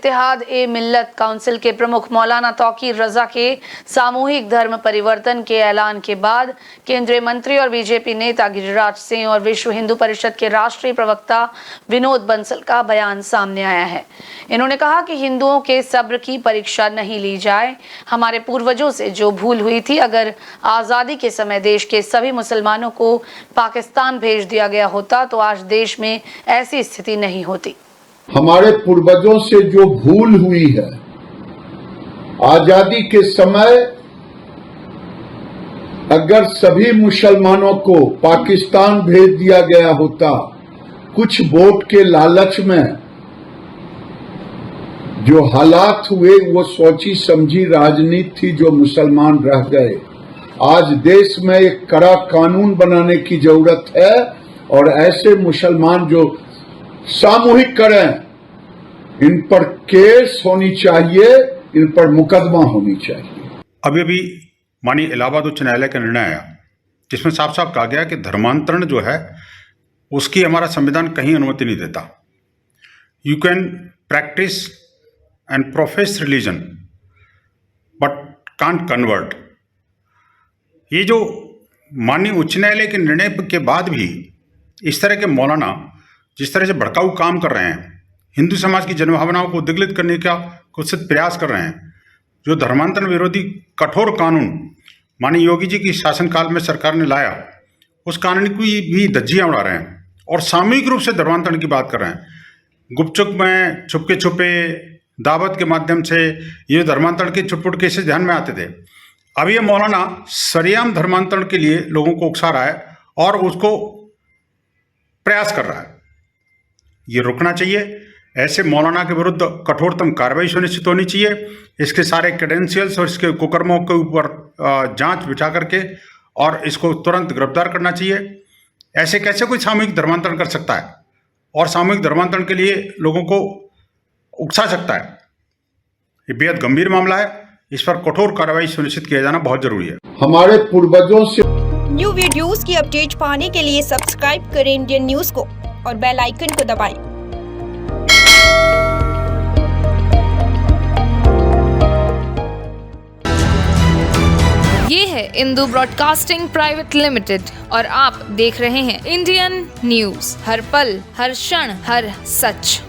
इत्तेहाद ए मिल्लत council के प्रमुख मौलाना तौकीर रजा के सामूहिक धर्म परिवर्तन के ऐलान के बाद केंद्रीय मंत्री और बीजेपी नेता गिरिराज सिंह और विश्व हिंदू परिषद के राष्ट्रीय प्रवक्ता विनोद बंसल का बयान सामने आया है। इन्होंने कहा कि हिंदुओं के सब्र की परीक्षा नहीं ली जाए। हमारे पूर्वजों से जो भूल हुई थी, अगर आजादी के समय देश के सभी मुसलमानों को पाकिस्तान भेज दिया गया होता तो आज देश में ऐसी स्थिति नहीं होती। हमारे पूर्वजों से जो भूल हुई है, आजादी के समय अगर सभी मुसलमानों को पाकिस्तान भेज दिया गया होता, कुछ वोट के लालच में जो हालात हुए वो सोची समझी राजनीति थी, जो मुसलमान रह गए। आज देश में एक कड़ा कानून बनाने की जरूरत है और ऐसे मुसलमान जो सामूहिक करें, इन पर केस होनी चाहिए, इन पर मुकदमा होनी चाहिए। अभी माननीय इलाहाबाद उच्च न्यायालय का निर्णय आया जिसमें साफ साफ कहा गया कि धर्मांतरण जो है उसकी हमारा संविधान कहीं अनुमति नहीं देता। You can practise and profess religion but can't convert. ये जो माननीय उच्च न्यायालय के निर्णय के बाद भी इस तरह के मौलाना जिस तरह से भड़काऊ काम कर रहे हैं, हिंदू समाज की जनभावनाओं को उद्विग्न करने का कुछ प्रयास कर रहे हैं, जो धर्मांतरण विरोधी कठोर कानून माननीय योगी जी की शासनकाल में सरकार ने लाया, उस कानून की भी धज्जियां उड़ा रहे हैं और सामूहिक रूप से धर्मांतरण की बात कर रहे हैं। गुपचुप में छुपके छुपे दावत के माध्यम से ये धर्मांतरण के छुटपुट केसेस ध्यान में आते थे। अब ये मौलाना सरेआम धर्मांतरण के लिए लोगों को उकसा रहा है और उसको प्रयास कर रहा है। ये रुकना चाहिए। ऐसे मौलाना के विरुद्ध कठोरतम कार्रवाई सुनिश्चित होनी चाहिए। इसके सारे क्रेडेंशियल्स और इसके कुकर्मों के ऊपर जांच बिठा करके और इसको तुरंत गिरफ्तार करना चाहिए। ऐसे कैसे कोई सामूहिक धर्मांतरण कर सकता है और सामूहिक धर्मांतरण के लिए लोगों को उकसा सकता है? ये बेहद गंभीर मामला है। इस पर कठोर कार्रवाई सुनिश्चित किया जाना बहुत जरूरी है। हमारे पूर्वजों से न्यू वीडियोस की अपडेट पाने के लिए सब्सक्राइब करें इंडियन न्यूज को और बेल आइकन को दबाएं। ये है इंदू ब्रॉडकास्टिंग प्राइवेट लिमिटेड और आप देख रहे हैं इंडियन न्यूज, हर पल, हर क्षण, हर सच।